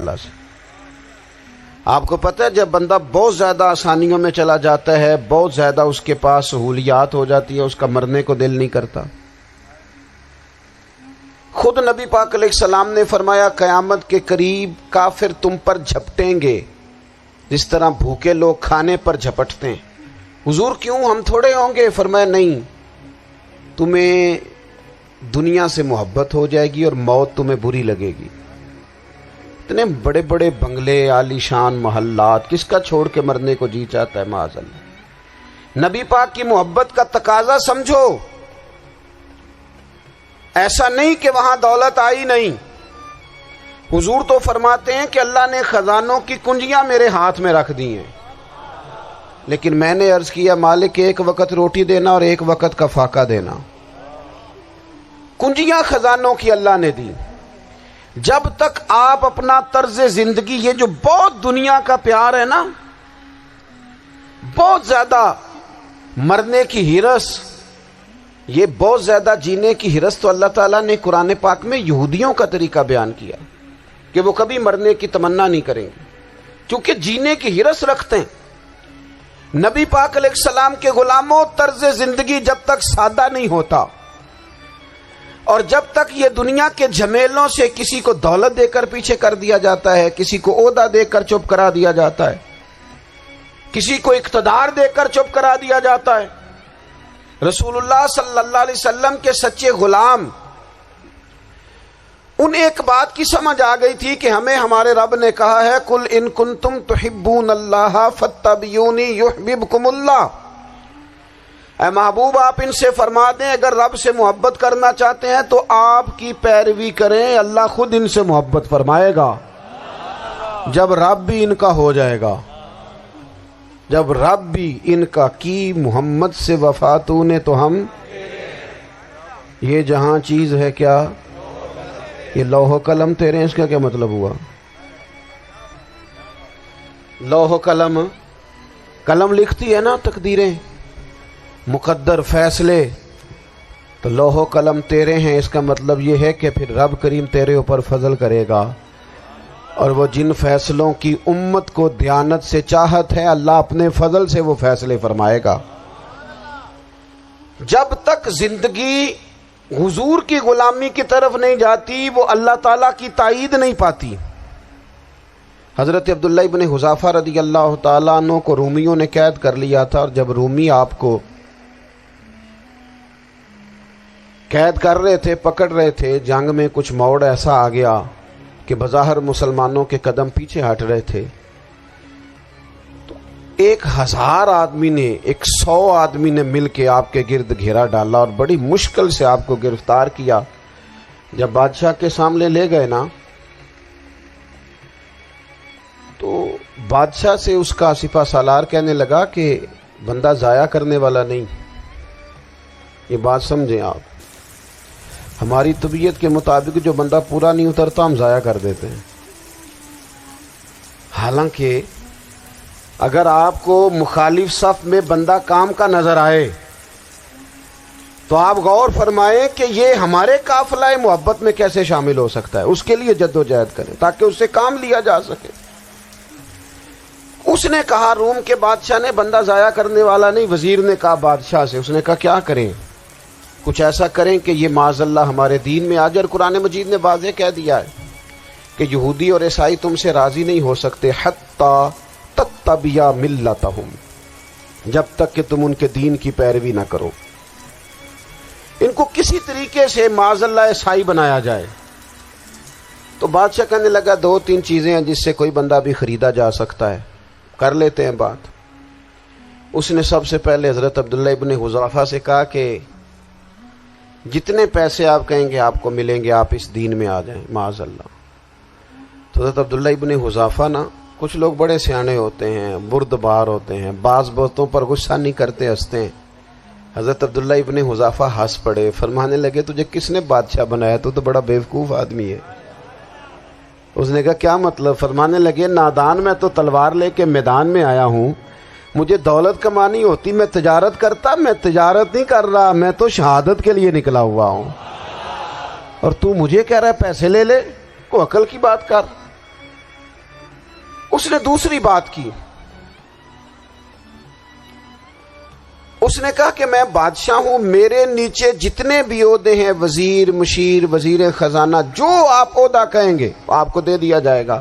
تعالیٰ سے۔ آپ کو پتہ ہے جب بندہ بہت زیادہ آسانیوں میں چلا جاتا ہے، بہت زیادہ اس کے پاس سہولیات ہو جاتی ہے، اس کا مرنے کو دل نہیں کرتا۔ خود نبی پاک علیہ السلام نے فرمایا قیامت کے قریب کافر تم پر جھپٹیں گے جس طرح بھوکے لوگ کھانے پر جھپٹتے ہیں۔ حضور کیوں، ہم تھوڑے ہوں گے؟ فرمایا نہیں، تمہیں دنیا سے محبت ہو جائے گی اور موت تمہیں بری لگے گی۔ اتنے بڑے بڑے بنگلے، عالی شان محلات، کس کا چھوڑ کے مرنے کو جی چاہتا ہے معاذ اللہ۔ نبی پاک کی محبت کا تقاضا سمجھو، ایسا نہیں کہ وہاں دولت آئی نہیں۔ حضور تو فرماتے ہیں کہ اللہ نے خزانوں کی کنجیاں میرے ہاتھ میں رکھ دی ہیں، لیکن میں نے عرض کیا مالک ایک وقت روٹی دینا اور ایک وقت کا فاقہ دینا۔ کنجیاں خزانوں کی اللہ نے دی۔ جب تک آپ اپنا طرز زندگی، یہ جو بہت دنیا کا پیار ہے نا، بہت زیادہ مرنے کی ہرس، یہ بہت زیادہ جینے کی ہرس، تو اللہ تعالیٰ نے قرآن پاک میں یہودیوں کا طریقہ بیان کیا کہ وہ کبھی مرنے کی تمنا نہیں کریں گے کیونکہ جینے کی ہرس رکھتے ہیں۔ نبی پاک علیہ السلام کے غلاموں، طرز زندگی جب تک سادہ نہیں ہوتا اور جب تک یہ دنیا کے جھمیلوں سے کسی کو دولت دے کر پیچھے کر دیا جاتا ہے، کسی کو عہدہ دے کر چپ کرا دیا جاتا ہے، کسی کو اقتدار دے کر چپ کرا دیا جاتا ہے، رسول اللہ صلی اللہ علیہ وسلم کے سچے غلام، ان ایک بات کی سمجھ آ گئی تھی کہ ہمیں ہمارے رب نے کہا ہے قل ان کنتم تحبون اللہ فاتبعونی یحببکم اللہ۔ اے محبوب آپ ان سے فرما دیں اگر رب سے محبت کرنا چاہتے ہیں تو آپ کی پیروی کریں، اللہ خود ان سے محبت فرمائے گا جب رب بھی ان کا ہو جائے گا، جب رب بھی ان کا کی محمد سے وفاتوں نے تو ہم، یہ جہاں چیز ہے کیا، یہ لوح و قلم تیرے، اس کا کیا مطلب ہوا؟ لوح و قلم، قلم لکھتی ہے نا تقدیریں، مقدر فیصلے، تو لوح و قلم تیرے ہیں، اس کا مطلب یہ ہے کہ پھر رب کریم تیرے اوپر فضل کرے گا، اور وہ جن فیصلوں کی امت کو دیانت سے چاہت ہے اللہ اپنے فضل سے وہ فیصلے فرمائے گا۔ جب تک زندگی حضور کی غلامی کی طرف نہیں جاتی وہ اللہ تعالیٰ کی تائید نہیں پاتی۔ حضرت عبداللہ ابن حذافہ رضی اللہ تعالیٰ عنہ کو رومیوں نے قید کر لیا تھا، اور جب رومی آپ کو قید کر رہے تھے، پکڑ رہے تھے، جنگ میں کچھ موڑ ایسا آ گیا کہ بظاہر مسلمانوں کے قدم پیچھے ہٹ رہے تھے، تو 1000 آدمی نے، 100 آدمی نے مل کے آپ کے گرد گھیرا ڈالا اور بڑی مشکل سے آپ کو گرفتار کیا۔ جب بادشاہ کے سامنے لے گئے نا تو بادشاہ سے اس کا سپہ سالار کہنے لگا کہ بندہ ضائع کرنے والا نہیں، یہ بات سمجھیں آپ، ہماری طبیعت کے مطابق جو بندہ پورا نہیں اترتا ہم ضائع کر دیتے ہیں۔ حالانکہ اگر آپ کو مخالف صف میں بندہ کام کا نظر آئے تو آپ غور فرمائیں کہ یہ ہمارے قافلہ محبت میں کیسے شامل ہو سکتا ہے، اس کے لیے جد و جہد کریں تاکہ اس سے کام لیا جا سکے۔ اس نے کہا روم کے بادشاہ نے بندہ ضائع کرنے والا نہیں، وزیر نے کہا بادشاہ سے، اس نے کہا کیا کریں، کچھ ایسا کریں کہ یہ معاذ اللہ ہمارے دین میں آ جائے۔ اور قرآن مجید نے واضح کہہ دیا ہے کہ یہودی اور عیسائی تم سے راضی نہیں ہو سکتے حتی تتبع ملتہم، جب تک کہ تم ان کے دین کی پیروی نہ کرو، ان کو کسی طریقے سے معاذ اللہ عیسائی بنایا جائے۔ تو بادشاہ کہنے لگا 2-3 چیزیں ہیں جس سے کوئی بندہ بھی خریدا جا سکتا ہے، کر لیتے ہیں بات۔ اس نے سب سے پہلے حضرت عبداللہ ابن حذافہ سے کہا کہ جتنے پیسے آپ کہیں گے آپ کو ملیں گے، آپ اس دین میں آ جائیں معاذ اللہ۔ تو حضرت عبداللہ ابن حذافہ نا، کچھ لوگ بڑے سیانے ہوتے ہیں، بردبار ہوتے ہیں، بعض باتوں پر غصہ نہیں کرتے، ہنستے ہیں۔ حضرت عبداللہ ابن حذافہ ہنس پڑے، فرمانے لگے تجھے کس نے بادشاہ بنایا، تو بڑا بیوقوف آدمی ہے۔ اس نے کہا کیا مطلب؟ فرمانے لگے نادان، میں تو تلوار لے کے میدان میں آیا ہوں، مجھے دولت کمانی ہوتی میں تجارت کرتا، میں تجارت نہیں کر رہا، میں تو شہادت کے لیے نکلا ہوا ہوں، اور تو مجھے کہہ رہا ہے پیسے لے لے، کو عقل کی بات کر۔ اس نے دوسری بات کی، اس نے کہا کہ میں بادشاہ ہوں، میرے نیچے جتنے بھی عہدے ہیں، وزیر، مشیر، وزیر خزانہ، جو آپ عہدہ کہیں گے آپ کو دے دیا جائے گا،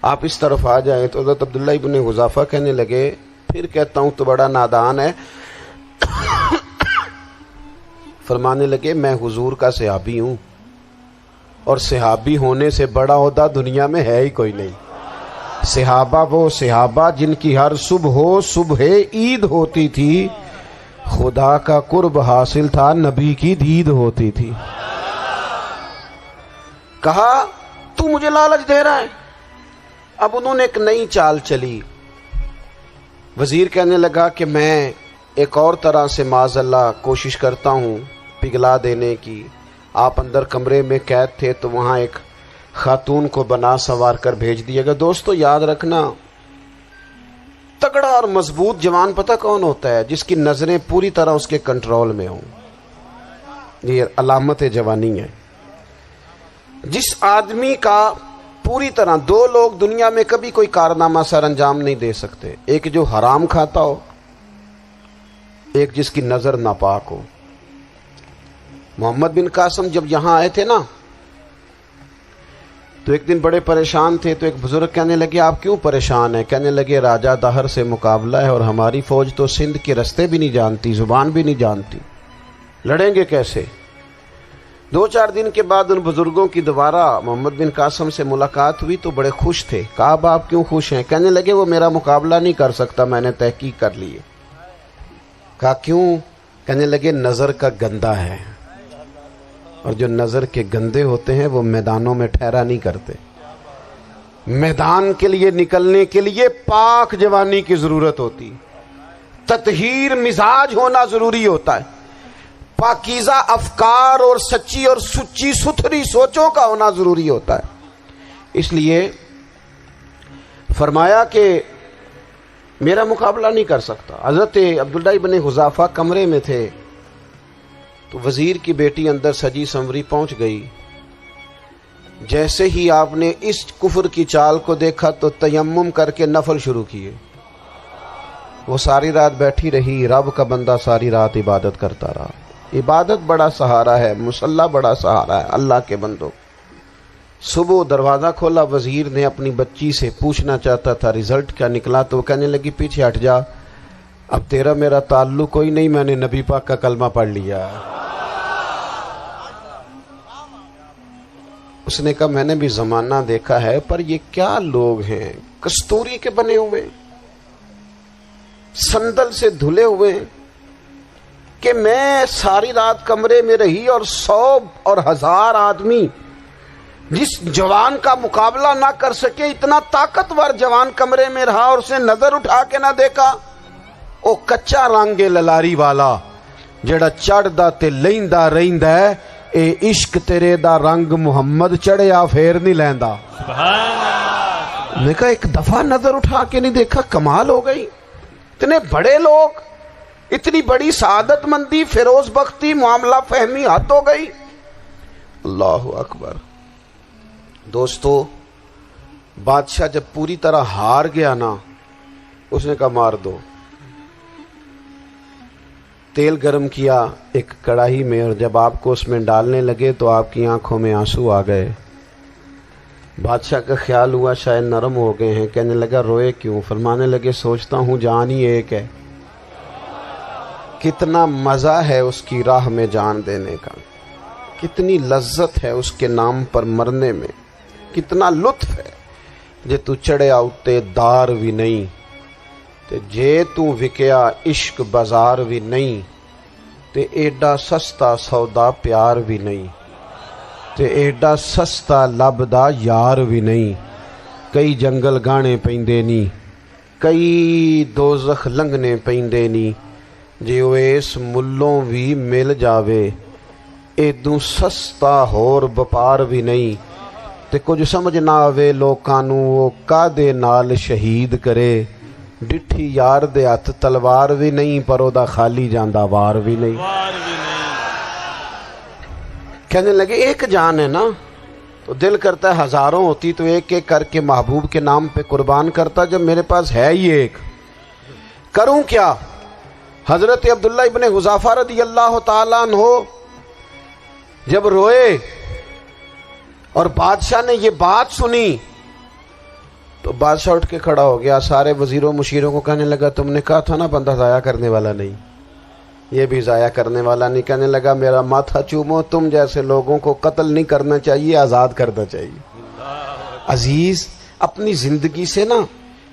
آپ اس طرف آ جائیں۔ تو حضرت عبداللہ ابن حذافہ کہنے لگے پھر کہتا ہوں تو بڑا نادان ہے۔ فرمانے لگے میں حضور کا صحابی ہوں، اور صحابی ہونے سے بڑا عہدہ دنیا میں ہے ہی کوئی نہیں۔ صحابہ وہ صحابہ جن کی ہر صبح عید ہوتی تھی، خدا کا قرب حاصل تھا، نبی کی دید ہوتی تھی۔ کہا تو مجھے لالچ دے رہا ہے۔ اب انہوں نے ایک نئی چال چلی۔ وزیر کہنے لگا کہ میں ایک اور طرح سے معاذ اللہ کوشش کرتا ہوں پگھلا دینے کی۔ آپ اندر کمرے میں قید تھے تو وہاں ایک خاتون کو بنا سنوار کر بھیج دیا گیا۔ دوستو یاد رکھنا، تگڑا اور مضبوط جوان پتہ کون ہوتا ہے؟ جس کی نظریں پوری طرح اس کے کنٹرول میں ہوں۔ یہ علامت جوانی ہے۔ جس آدمی کا پوری طرح، دو لوگ دنیا میں کبھی کوئی کارنامہ سر انجام نہیں دے سکتے، ایک جو حرام کھاتا ہو، ایک جس کی نظر ناپاک ہو۔ محمد بن قاسم جب یہاں آئے تھے نا تو ایک دن بڑے پریشان تھے، تو ایک بزرگ کہنے لگے آپ کیوں پریشان ہیں؟ کہنے لگے راجہ دہر سے مقابلہ ہے اور ہماری فوج تو سندھ کے رستے بھی نہیں جانتی، زبان بھی نہیں جانتی، لڑیں گے کیسے؟ 2-4 دن کے بعد ان بزرگوں کی دوبارہ محمد بن قاسم سے ملاقات ہوئی تو بڑے خوش تھے۔ کہا اب آپ کیوں خوش ہیں؟ کہنے لگے وہ میرا مقابلہ نہیں کر سکتا، میں نے تحقیق کر لی ہے۔ کہا کیوں؟ کہنے لگے نظر کا گندا ہے، اور جو نظر کے گندے ہوتے ہیں وہ میدانوں میں ٹھہرا نہیں کرتے۔ میدان کے لیے نکلنے کے لیے پاک جوانی کی ضرورت ہوتی، تطہیر مزاج ہونا ضروری ہوتا ہے، پاکیزہ افکار اور سچی اور سچی ستھری سوچوں کا ہونا ضروری ہوتا ہے۔ اس لیے فرمایا کہ میرا مقابلہ نہیں کر سکتا۔ حضرت عبداللہ ابن حذافہ کمرے میں تھے تو وزیر کی بیٹی اندر سجی سنوری پہنچ گئی۔ جیسے ہی آپ نے اس کفر کی چال کو دیکھا تو تیمم کر کے نفل شروع کیے۔ وہ ساری رات بیٹھی رہی، رب کا بندہ ساری رات عبادت کرتا رہا۔ عبادت بڑا سہارا ہے، مصلی بڑا سہارا ہے اللہ کے بندوں۔ صبح دروازہ کھولا، وزیر نے اپنی بچی سے پوچھنا چاہتا تھا رزلٹ کیا نکلا، تو وہ کہنے لگی پیچھے ہٹ جا، اب تیرا میرا تعلق کوئی نہیں، میں نے نبی پاک کا کلمہ پڑھ لیا۔ اس نے کہا میں نے بھی زمانہ دیکھا ہے، پر یہ کیا لوگ ہیں، کستوری کے بنے ہوئے، سندل سے دھلے ہوئے، کہ میں ساری رات کمرے میں رہی اور 100 اور 1000 آدمی جس جوان کا مقابلہ نہ کر سکے، اتنا طاقتور جوان کمرے میں رہا اور اسے نظر اٹھا کے نہ دیکھا۔ او کچا رنگ للاری والا جڑا چڑھدا تے لیندا رہندا ہے، اے عشق تیرے دا رنگ محمد چڑھیا پھر نہیں لیندا۔ سبحان اللہ۔ میں کہا ایک دفعہ نظر اٹھا کے نہیں دیکھا، کمال ہو گئی۔ اتنے بڑے لوگ، اتنی بڑی سعادت مندی، فیروز بختی، معاملہ فہمی حد ہو گئی۔ اللہ اکبر۔ دوستو بادشاہ جب پوری طرح ہار گیا نا، اس نے کہا مار دو۔ تیل گرم کیا ایک کڑاہی میں، اور جب آپ کو اس میں ڈالنے لگے تو آپ کی آنکھوں میں آنسو آ گئے۔ بادشاہ کا خیال ہوا شاید نرم ہو گئے ہیں، کہنے لگا روئے کیوں؟ فرمانے لگے سوچتا ہوں جان ہی ایک ہے، کتنا مزہ ہے اس کی راہ میں جان دینے کا، کتنی لذت ہے اس کے نام پر مرنے میں، کتنا لطف ہے۔ جے تو چڑھیا اتے دار بھی نہیں تے جے تو وکیا عشق بازار بھی نہیں، تے ایڈا سستا سودا پیار بھی نہیں، تے ایڈا سستا لبدا یار بھی نہیں۔ کئی جنگل گانے پیندے نی، کئی دوزخ لنگنے پیندے نی، جے وہ اس ملوں بھی مل جاوے ایدوں سستا ہور بپار بھی نہیں۔ تے کچھ سمجھ نہ آوے لوکاں نوں وہ کادے نال شہید کرے، ڈٹھی یار دے ہاتھ تلوار بھی نہیں، پر او دا خالی جاندا وار بھی نہیں۔ کہنے لگے ایک جان ہے نا، تو دل کرتا ہے ہزاروں ہوتی تو ایک ایک کر کے محبوب کے نام پہ قربان کرتا، جب میرے پاس ہے ہی ایک، کروں کیا؟ حضرت عبداللہ ابن حذافہ رضی اللہ تعالیٰ عنہ جب روئے اور بادشاہ نے یہ بات سنی تو بادشاہ اٹھ کے کھڑا ہو گیا، سارے وزیروں مشیروں کو کہنے لگا تم نے کہا تھا نا بندہ ضائع کرنے والا نہیں، یہ بھی ضائع کرنے والا نہیں۔ کہنے لگا میرا ماتھا چومو، تم جیسے لوگوں کو قتل نہیں کرنا چاہیے، آزاد کرنا چاہیے۔ عزیز، اپنی زندگی سے نا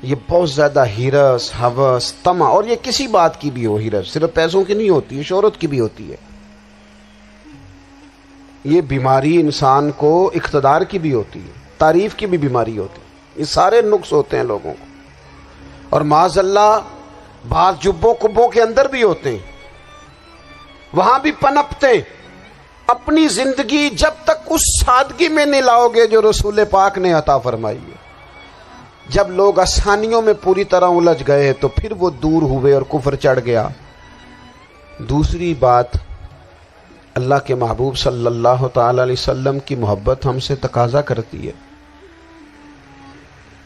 یہ بہت زیادہ ہرس، ہوس، طمع، اور یہ کسی بات کی بھی ہو، ہرس صرف پیسوں کی نہیں ہوتی ہے، شہرت کی بھی ہوتی ہے، یہ بیماری انسان کو اقتدار کی بھی ہوتی ہے، تعریف کی بھی بیماری ہوتی ہے، یہ سارے نقص ہوتے ہیں لوگوں کو، اور معاذ اللہ بعض جبوں کبوں کے اندر بھی ہوتے ہیں، وہاں بھی پنپتے ہیں۔ اپنی زندگی جب تک اس سادگی میں نہیں لاؤ گے جو رسول پاک نے عطا فرمائی ہے، جب لوگ آسانیوں میں پوری طرح الجھ گئے تو پھر وہ دور ہوئے اور کفر چڑھ گیا۔ دوسری بات، اللہ کے محبوب صلی اللہ تعالی علیہ وسلم کی محبت ہم سے تقاضا کرتی ہے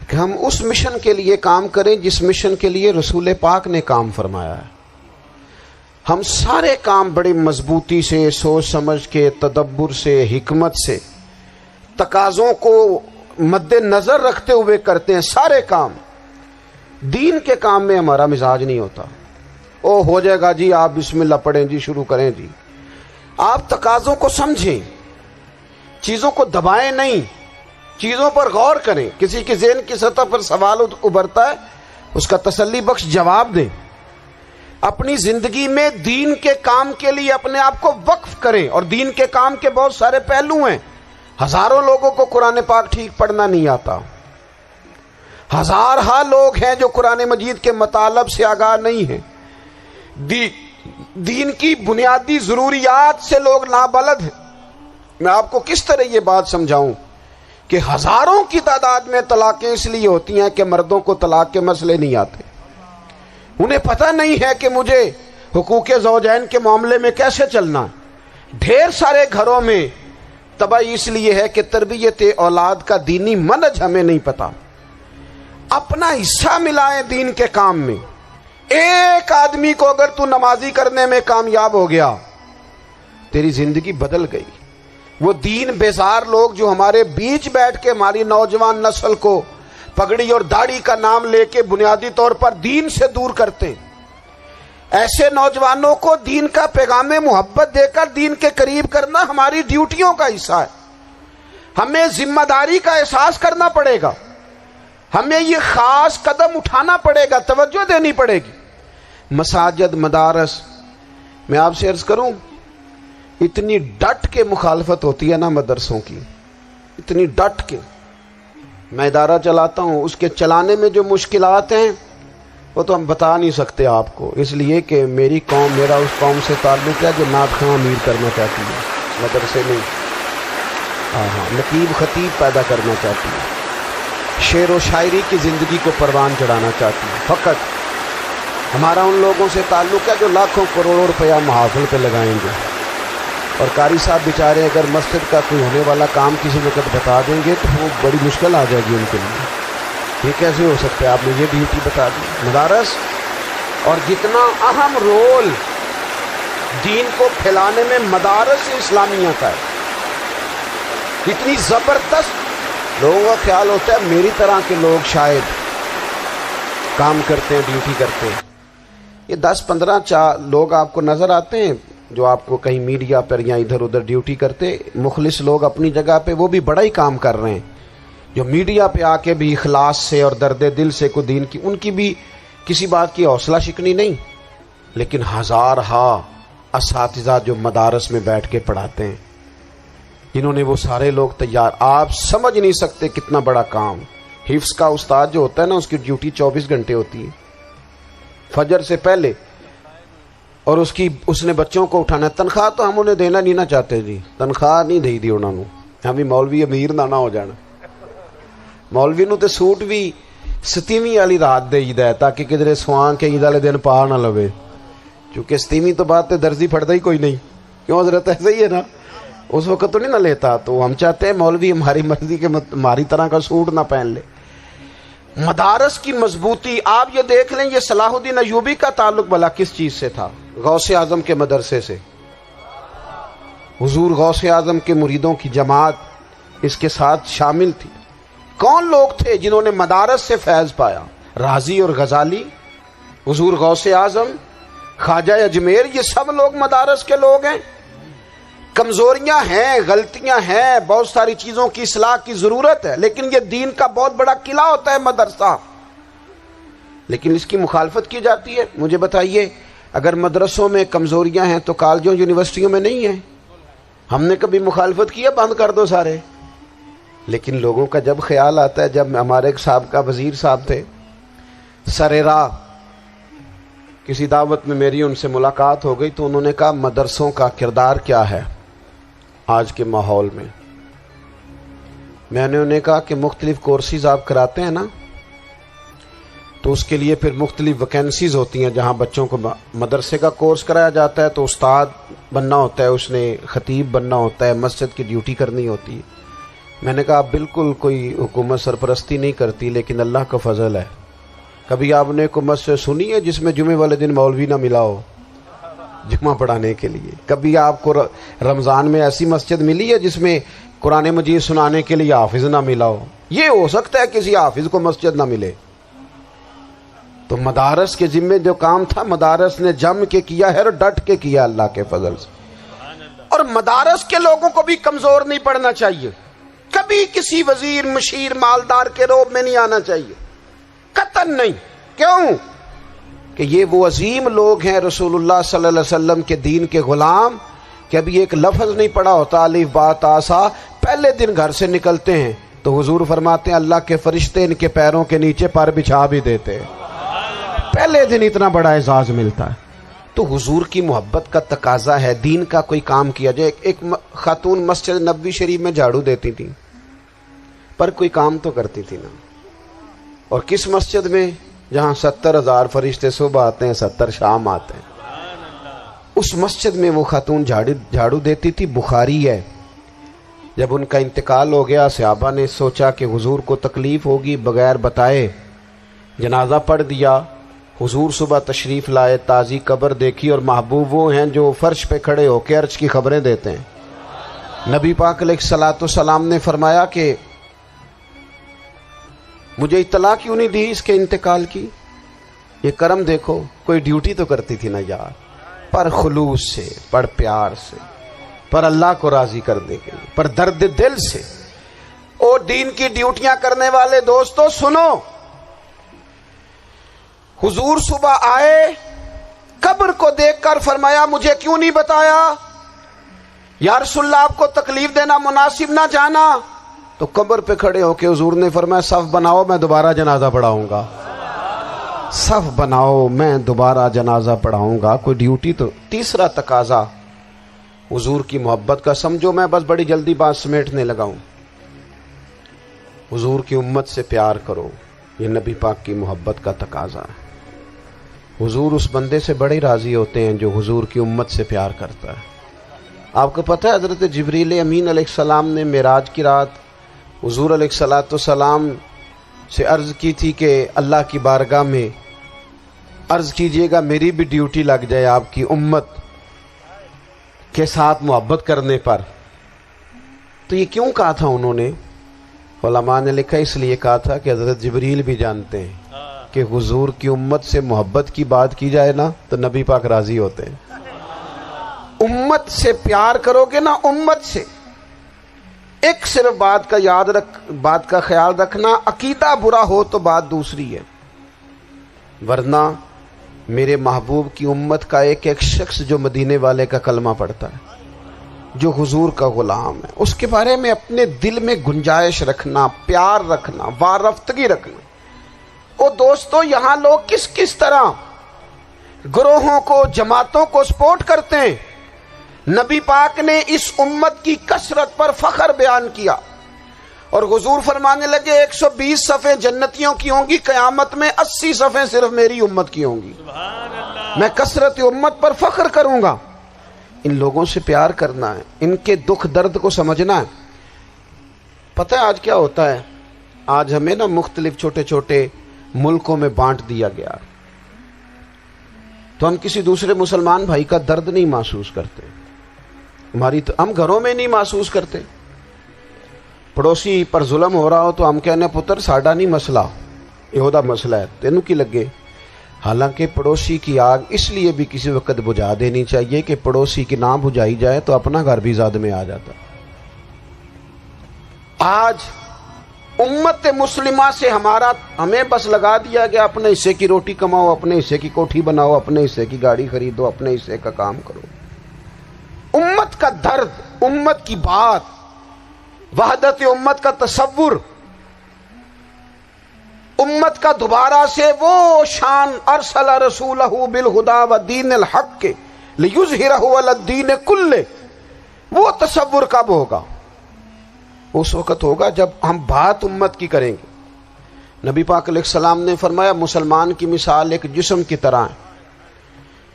کہ ہم اس مشن کے لیے کام کریں جس مشن کے لیے رسول پاک نے کام فرمایا ہے۔ ہم سارے کام بڑی مضبوطی سے، سوچ سمجھ کے، تدبر سے، حکمت سے، تقاضوں کو مد نظر رکھتے ہوئے کرتے ہیں سارے کام۔ دین کے کام میں ہمارا مزاج نہیں ہوتا، او ہو جائے گا جی، آپ بسم اللہ پڑھیں جی، شروع کریں جی۔ آپ تقاضوں کو سمجھیں، چیزوں کو دبائیں نہیں، چیزوں پر غور کریں۔ کسی کے ذہن کی سطح پر سوال ابھرتا ہے، اس کا تسلی بخش جواب دیں۔ اپنی زندگی میں دین کے کام کے لیے اپنے آپ کو وقف کریں، اور دین کے کام کے بہت سارے پہلو ہیں۔ ہزاروں لوگوں کو قرآن پاک ٹھیک پڑھنا نہیں آتا، ہزارہا لوگ ہیں جو قرآن مجید کے مطالب سے آگاہ نہیں ہیں، دین کی بنیادی ضروریات سے لوگ نابلد ہیں۔ میں آپ کو کس طرح یہ بات سمجھاؤں کہ ہزاروں کی تعداد میں طلاقیں اس لیے ہوتی ہیں کہ مردوں کو طلاق کے مسئلے نہیں آتے، انہیں پتہ نہیں ہے کہ مجھے حقوق زوجین کے معاملے میں کیسے چلنا ہے۔ ڈھیر سارے گھروں میں تباہی اس لیے ہے کہ تربیت اولاد کا دینی منہج ہمیں نہیں پتا۔ اپنا حصہ ملائیں دین کے کام میں۔ ایک آدمی کو اگر تو نمازی کرنے میں کامیاب ہو گیا، تیری زندگی بدل گئی۔ وہ دین بیزار لوگ جو ہمارے بیچ بیٹھ کے ہماری نوجوان نسل کو پگڑی اور داڑھی کا نام لے کے بنیادی طور پر دین سے دور کرتے ہیں، ایسے نوجوانوں کو دین کا پیغام محبت دے کر دین کے قریب کرنا ہماری ڈیوٹیوں کا حصہ ہے۔ ہمیں ذمہ داری کا احساس کرنا پڑے گا، ہمیں یہ خاص قدم اٹھانا پڑے گا، توجہ دینی پڑے گی۔ مساجد، مدارس، میں آپ سے عرض کروں، اتنی ڈٹ کے مخالفت ہوتی ہے نا مدرسوں کی، اتنی ڈٹ کے۔ میں ادارہ چلاتا ہوں، اس کے چلانے میں جو مشکلات ہیں وہ تو ہم بتا نہیں سکتے آپ کو، اس لیے کہ میری قوم، میرا اس قوم سے تعلق ہے جو نعت خواں امیر کرنا چاہتی ہے، مدرسے میں نقیب خطیب پیدا کرنا چاہتی ہے، شعر و شاعری کی زندگی کو پروان چڑھانا چاہتی ہے۔ فقط ہمارا ان لوگوں سے تعلق ہے جو لاکھوں کروڑوں روپیہ محافل پہ لگائیں گے، اور قاری صاحب بیچارے اگر مسجد کا کوئی ہونے والا کام کسی وقت بتا دیں گے تو وہ بڑی مشکل آ جائے گی ان کے لیے۔ یہ کیسے ہو سکتا ہے؟ آپ نے یہ ڈیوٹی بتا دی۔ مدارس، اور جتنا اہم رول دین کو پھیلانے میں مدارس اسلامیہ کا ہے، اتنی زبردست، لوگوں کا خیال ہوتا ہے میری طرح کے لوگ شاید کام کرتے ہیں، ڈیوٹی کرتے ہیں۔ یہ 10-15 لوگ آپ کو نظر آتے ہیں جو آپ کو کہیں میڈیا پر یا ادھر ادھر ڈیوٹی کرتے، مخلص لوگ اپنی جگہ پہ، وہ بھی بڑا ہی کام کر رہے ہیں، جو میڈیا پہ آ کے بھی اخلاص سے اور درد دل سے کو دین کی، ان کی بھی کسی بات کی حوصلہ شکنی نہیں۔ لیکن ہزارہا اساتذہ جو مدارس میں بیٹھ کے پڑھاتے ہیں، جنہوں نے وہ سارے لوگ تیار، آپ سمجھ نہیں سکتے کتنا بڑا کام۔ حفظ کا استاد جو ہوتا ہے نا، اس کی ڈیوٹی 24 گھنٹے ہوتی ہے، فجر سے پہلے، اور اس نے بچوں کو اٹھانا ہے۔ تنخواہ تو ہم انہیں دینا نہیں نہ چاہتے جی، تنخواہ نہیں دے دی انہوں نے، ہم بھی مولوی امیر نہ ہو جانا۔ مولوی نو تے سوٹ بھی 27ویں والی رات دے ہے تاکہ کدھر سوان کے عید والے دن پا نہ لوے، چونکہ 27ویں تو بعد تے درزی پھڑتا ہی کوئی نہیں، کیوں حضرت؟ ایسے ہی ہے نا، اس وقت تو نہیں نہ لیتا. تو ہم چاہتے ہیں مولوی ہماری مرضی کے ہماری طرح کا سوٹ نہ پہن لے. مدارس کی مضبوطی آپ یہ دیکھ لیں، یہ صلاح الدین ایوبی کا تعلق بھلا کس چیز سے تھا؟ غوث اعظم کے مدرسے سے. حضور غوث اعظم کے مریدوں کی جماعت اس کے ساتھ شامل تھی. کون لوگ تھے جنہوں نے مدارس سے فیض پایا؟ رازی اور غزالی، حضور غوث اعظم، خواجہ اجمیر، یہ سب لوگ مدارس کے لوگ ہیں. کمزوریاں ہیں، غلطیاں ہیں، بہت ساری چیزوں کی اصلاح کی ضرورت ہے، لیکن یہ دین کا بہت بڑا قلعہ ہوتا ہے مدرسہ. لیکن اس کی مخالفت کی جاتی ہے. مجھے بتائیے، اگر مدرسوں میں کمزوریاں ہیں تو کالجوں یونیورسٹیوں میں نہیں ہیں؟ ہم نے کبھی مخالفت کی ہے بند کر دو سارے؟ لیکن لوگوں کا جب خیال آتا ہے، جب ہمارے ایک سابقہ وزیر صاحب تھے سر راہ، کسی دعوت میں میری ان سے ملاقات ہو گئی تو انہوں نے کہا مدرسوں کا کردار کیا ہے آج کے ماحول میں؟ میں نے انہیں کہا کہ مختلف کورسز آپ کراتے ہیں نا، تو اس کے لیے پھر مختلف ویکینسیز ہوتی ہیں. جہاں بچوں کو مدرسے کا کورس کرایا جاتا ہے تو استاد بننا ہوتا ہے، اس نے خطیب بننا ہوتا ہے، مسجد کی ڈیوٹی کرنی ہوتی ہے. میں نے کہا آپ بالکل کوئی حکومت سرپرستی نہیں کرتی، لیکن اللہ کا فضل ہے. کبھی آپ نے حکومت سے سنی ہے جس میں جمعے والے دن مولوی نہ ملا ہو جمعہ پڑھانے کے لیے؟ کبھی آپ کو رمضان میں ایسی مسجد ملی ہے جس میں قرآن مجید سنانے کے لیے حافظ نہ ملا ہو؟ یہ ہو سکتا ہے کسی حافظ کو مسجد نہ ملے. تو مدارس کے ذمے جو کام تھا مدارس نے جم کے کیا ہے اور ڈٹ کے کیا اللہ کے فضل سے. اور مدارس کے لوگوں کو بھی کمزور نہیں پڑنا چاہیے. کبھی کسی وزیر، مشیر، مالدار کے روب میں نہیں آنا چاہیے، قطعاً نہیں. کیوں؟ کہ یہ وہ عظیم لوگ ہیں رسول اللہ صلی اللہ علیہ وسلم کے دین کے غلام، کہ ابھی ایک لفظ نہیں پڑا ہوتا الف با تا سا، پہلے دن گھر سے نکلتے ہیں تو حضور فرماتے ہیں اللہ کے فرشتے ان کے پیروں کے نیچے پر بچھا بھی دیتے ہیں. پہلے دن اتنا بڑا اعزاز ملتا ہے. تو حضور کی محبت کا تقاضا ہے دین کا کوئی کام کیا جائے. ایک خاتون مسجد نبوی شریف میں جھاڑو دیتی تھی، پر کوئی کام تو کرتی تھی نا. اور کس مسجد میں؟ جہاں 70,000 فرشتے صبح آتے ہیں، 70 شام آتے ہیں. اس مسجد میں وہ خاتون جھاڑو دیتی تھی. بخاری ہے، جب ان کا انتقال ہو گیا صحابہ نے سوچا کہ حضور کو تکلیف ہوگی، بغیر بتائے جنازہ پڑھ دیا. حضور صبح تشریف لائے، تازی قبر دیکھی، اور محبوب وہ ہیں جو فرش پہ کھڑے ہو کے عرش کی خبریں دیتے ہیں. نبی پاک علیہ الصلوۃ والسلام نے فرمایا کہ مجھے اطلاع کیوں نہیں دی اس کے انتقال کی؟ یہ کرم دیکھو، کوئی ڈیوٹی تو کرتی تھی نا یار، پر خلوص سے، پر پیار سے، پر اللہ کو راضی کرنے کے لیے، پر درد دل سے. اور دین کی ڈیوٹیاں کرنے والے دوستو سنو، حضور صبح آئے، قبر کو دیکھ کر فرمایا مجھے کیوں نہیں بتایا؟ یا رسول اللہ آپ کو تکلیف دینا مناسب نہ جانا؟ تو قبر پہ کھڑے ہو کے حضور نے فرمایا صف بناؤ، میں دوبارہ جنازہ پڑھاؤں گا. صف بناؤ، میں دوبارہ جنازہ پڑھاؤں گا. کوئی ڈیوٹی تو. تیسرا تقاضا حضور کی محبت کا، سمجھو میں بس بڑی جلدی بات سمیٹنے لگا ہوں. حضور کی امت سے پیار کرو، یہ نبی پاک کی محبت کا تقاضا ہے. حضور اس بندے سے بڑے راضی ہوتے ہیں جو حضور کی امت سے پیار کرتا ہے. آپ کو پتہ ہے حضرت جبریل امین علیہ السلام نے معراج کی رات حضور علیہ الصلوۃ والسلام سے عرض کی تھی کہ اللہ کی بارگاہ میں عرض کیجئے گا میری بھی ڈیوٹی لگ جائے آپ کی امت کے ساتھ محبت کرنے پر. تو یہ کیوں کہا تھا انہوں نے؟ علماء نے لکھا اس لیے کہا تھا کہ حضرت جبریل بھی جانتے ہیں کہ حضور کی امت سے محبت کی بات کی جائے نا تو نبی پاک راضی ہوتے ہیں. امت سے پیار کرو گے نا، امت سے. ایک صرف بات کا خیال رکھنا، عقیدہ برا ہو تو بات دوسری ہے، ورنہ میرے محبوب کی امت کا ایک ایک شخص جو مدینے والے کا کلمہ پڑھتا ہے، جو حضور کا غلام ہے، اس کے بارے میں اپنے دل میں گنجائش رکھنا، پیار رکھنا، وارفتگی رکھنا. اور دوستو یہاں لوگ کس کس طرح گروہوں کو، جماعتوں کو سپورٹ کرتے ہیں. نبی پاک نے اس امت کی کثرت پر فخر بیان کیا اور حضور فرمانے لگے 120 صفیں جنتیوں کی ہوں گی، قیامت میں 80 صفیں صرف میری امت کی ہوں گی. میں کثرت امت پر فخر کروں گا. ان لوگوں سے پیار کرنا ہے، ان کے دکھ درد کو سمجھنا ہے۔ پتہ ہے آج کیا ہوتا ہے؟ آج ہمیں نا مختلف چھوٹے چھوٹے ملکوں میں بانٹ دیا گیا، تو ہم کسی دوسرے مسلمان بھائی کا درد نہیں محسوس کرتے، ہم گھروں میں نہیں محسوس کرتے۔ پڑوسی پر ظلم ہو رہا ہو تو ہم کہنے پتر ساڈا نہیں مسئلہ، یہ مسئلہ ہے، تینوں کی لگے۔ حالانکہ پڑوسی کی آگ اس لیے بھی کسی وقت بجھا دینی چاہیے کہ پڑوسی کی نہ بجھائی جائے تو اپنا گھر بھی زاد میں آ جاتا۔ آج امت مسلمہ سے ہمیں بس لگا دیا گیا اپنے حصے کی روٹی کماؤ، اپنے حصے کی کوٹھی بناؤ، اپنے حصے کی گاڑی خریدو، اپنے حصے کا کام کرو۔ امت کا درد، امت کی بات، وحدت امت کا تصور، امت کا دوبارہ سے وہ شان، ارسل رسولہ بالہدی ودین الحق لیظہرہ علی الدین کلہ، وہ تصور کب ہوگا؟ اس وقت ہوگا جب ہم بات امت کی کریں گے۔ نبی پاک علیہ السلام نے فرمایا مسلمان کی مثال ایک جسم کی طرح ہے،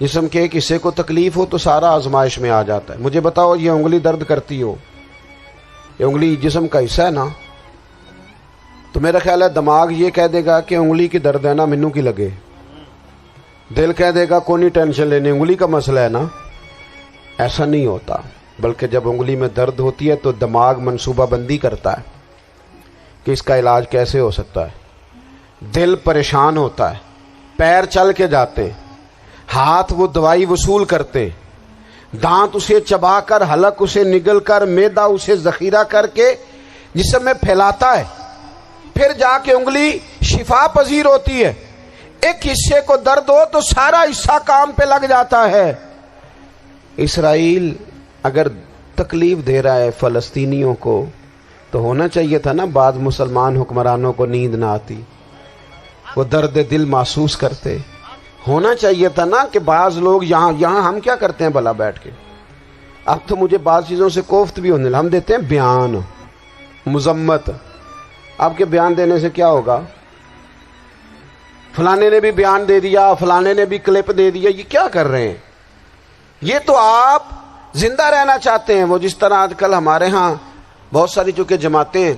جسم کے ایک حصے کو تکلیف ہو تو سارا آزمائش میں آ جاتا ہے۔ مجھے بتاؤ یہ انگلی درد کرتی ہو، یہ انگلی جسم کا حصہ ہے نا، تو میرا خیال ہے دماغ یہ کہہ دے گا کہ انگلی کی درد ہے نا مینوں کی لگے، دل کہہ دے گا کوئی نہیں ٹینشن لینے، انگلی کا مسئلہ ہے نا۔ ایسا نہیں ہوتا، بلکہ جب انگلی میں درد ہوتی ہے تو دماغ منصوبہ بندی کرتا ہے کہ اس کا علاج کیسے ہو سکتا ہے، دل پریشان ہوتا ہے، پیر چل کے جاتے، ہاتھ وہ دوائی وصول کرتے، دانت اسے چبا کر، حلق اسے نگل کر، معدہ اسے ذخیرہ کر کے جسم میں پھیلاتا ہے، پھر جا کے انگلی شفا پذیر ہوتی ہے۔ ایک حصے کو درد ہو تو سارا حصہ کام پہ لگ جاتا ہے۔ اسرائیل اگر تکلیف دے رہا ہے فلسطینیوں کو تو ہونا چاہیے تھا نا بعض مسلمان حکمرانوں کو نیند نہ آتی، وہ درد دل محسوس کرتے۔ ہونا چاہیے تھا نا کہ بعض لوگ یہاں ہم کیا کرتے ہیں بھلا بیٹھ کے، اب تو مجھے بعض چیزوں سے کوفت بھی ہونے لگا، ہم دیتے ہیں بیان، مذمت۔ آپ کے بیان دینے سے کیا ہوگا؟ فلانے نے بھی بیان دے دیا، فلانے نے بھی کلپ دے دیا، یہ کیا کر رہے ہیں؟ یہ تو آپ زندہ رہنا چاہتے ہیں۔ وہ جس طرح آج کل ہمارے ہاں بہت ساری چونکہ جماعتیں ہیں،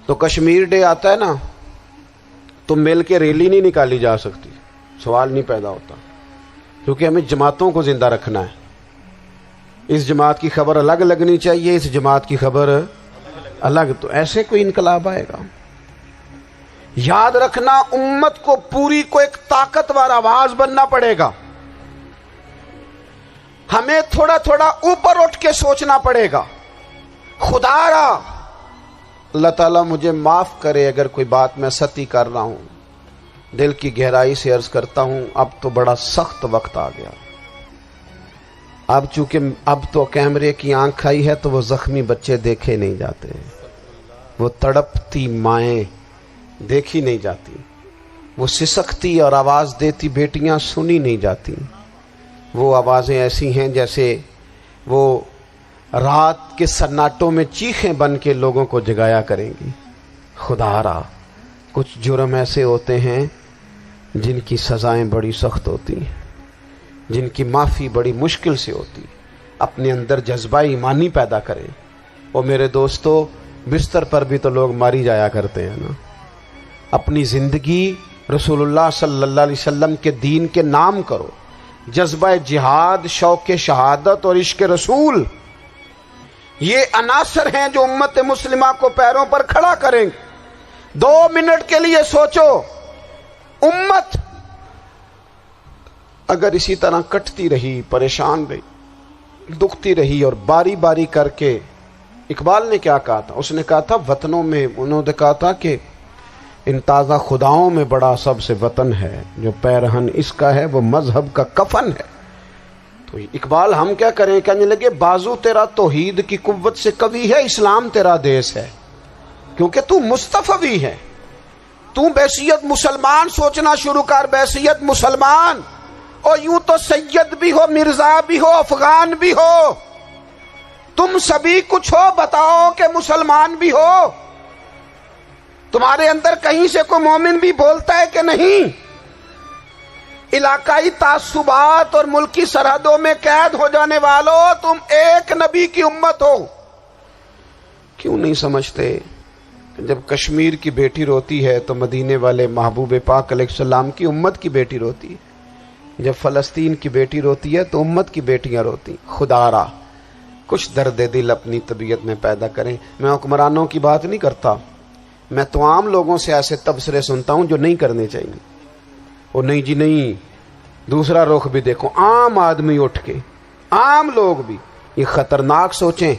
تو کشمیر ڈے آتا ہے نا تو مل کے ریلی نہیں نکالی جا سکتی، سوال نہیں پیدا ہوتا، کیونکہ ہمیں جماعتوں کو زندہ رکھنا ہے۔ اس جماعت کی خبر الگ لگنی چاہیے، اس جماعت کی خبر الگ، تو ایسے کوئی انقلاب آئے گا؟ یاد رکھنا امت کو پوری کو ایک طاقتور آواز بننا پڑے گا، ہمیں تھوڑا تھوڑا اوپر اٹھ کے سوچنا پڑے گا۔ خدا را اللہ تعالیٰ مجھے معاف کرے اگر کوئی بات میں ستی کر رہا ہوں، دل کی گہرائی سے عرض کرتا ہوں اب تو بڑا سخت وقت آ گیا۔ اب چونکہ اب تو کیمرے کی آنکھ آئی ہے تو وہ زخمی بچے دیکھے نہیں جاتے، وہ تڑپتی مائیں دیکھی نہیں جاتی، وہ سسکتی اور آواز دیتی بیٹیاں سنی نہیں جاتی۔ وہ آوازیں ایسی ہیں جیسے وہ رات کے سناٹوں میں چیخیں بن کے لوگوں کو جگایا کریں گی۔ خدا را کچھ جرم ایسے ہوتے ہیں جن کی سزائیں بڑی سخت ہوتی ہیں، جن کی معافی بڑی مشکل سے ہوتی۔ اپنے اندر جذبہ ایمانی پیدا کریں۔ اور میرے دوستو بستر پر بھی تو لوگ ماری جایا کرتے ہیں نا۔ اپنی زندگی رسول اللہ صلی اللہ علیہ وسلم کے دین کے نام کرو، جذبہ جہاد، شوق شہادت اور عشق رسول، یہ عناصر ہیں جو امت مسلمہ کو پیروں پر کھڑا کریں گے۔ 2 منٹ کے لیے سوچو، امت اگر اسی طرح کٹتی رہی، پریشان رہی، دکھتی رہی اور باری باری کر کے، اقبال نے کیا کہا تھا؟ اس نے کہا تھا وطنوں میں، انہوں نے کہا تھا کہ ان تازہ خداؤں میں بڑا سب سے وطن ہے، جو پیرہن اس کا ہے وہ مذہب کا کفن ہے۔ تو اقبال ہم کیا کریں؟ کہنے لگے بازو تیرا توحید کی قوت سے قوی ہے، اسلام تیرا دیس ہے، کیونکہ تو مصطفی ہے۔ تو بحیثیت مسلمان سوچنا شروع کر، بحیثیت مسلمان، اور یوں تو سید بھی ہو، مرزا بھی ہو، افغان بھی ہو، تم سبھی کچھ ہو، بتاؤ کہ مسلمان بھی ہو۔ تمہارے اندر کہیں سے کوئی مومن بھی بولتا ہے کہ نہیں؟ علاقائی تعصبات اور ملکی سرحدوں میں قید ہو جانے والوں، تم ایک نبی کی امت ہو۔ کیوں نہیں سمجھتے کہ جب کشمیر کی بیٹی روتی ہے تو مدینے والے محبوب پاک علیہ السلام کی امت کی بیٹی روتی ہے، جب فلسطین کی بیٹی روتی ہے تو امت کی بیٹیاں روتی۔ خدا را کچھ درد دل اپنی طبیعت میں پیدا کریں۔ میں حکمرانوں کی بات نہیں کرتا، میں تو عام لوگوں سے ایسے تبصرے سنتا ہوں جو نہیں کرنے چاہیے۔ وہ نہیں جی نہیں، دوسرا رخ بھی دیکھو، عام آدمی اٹھ کے، عام لوگ بھی یہ خطرناک سوچیں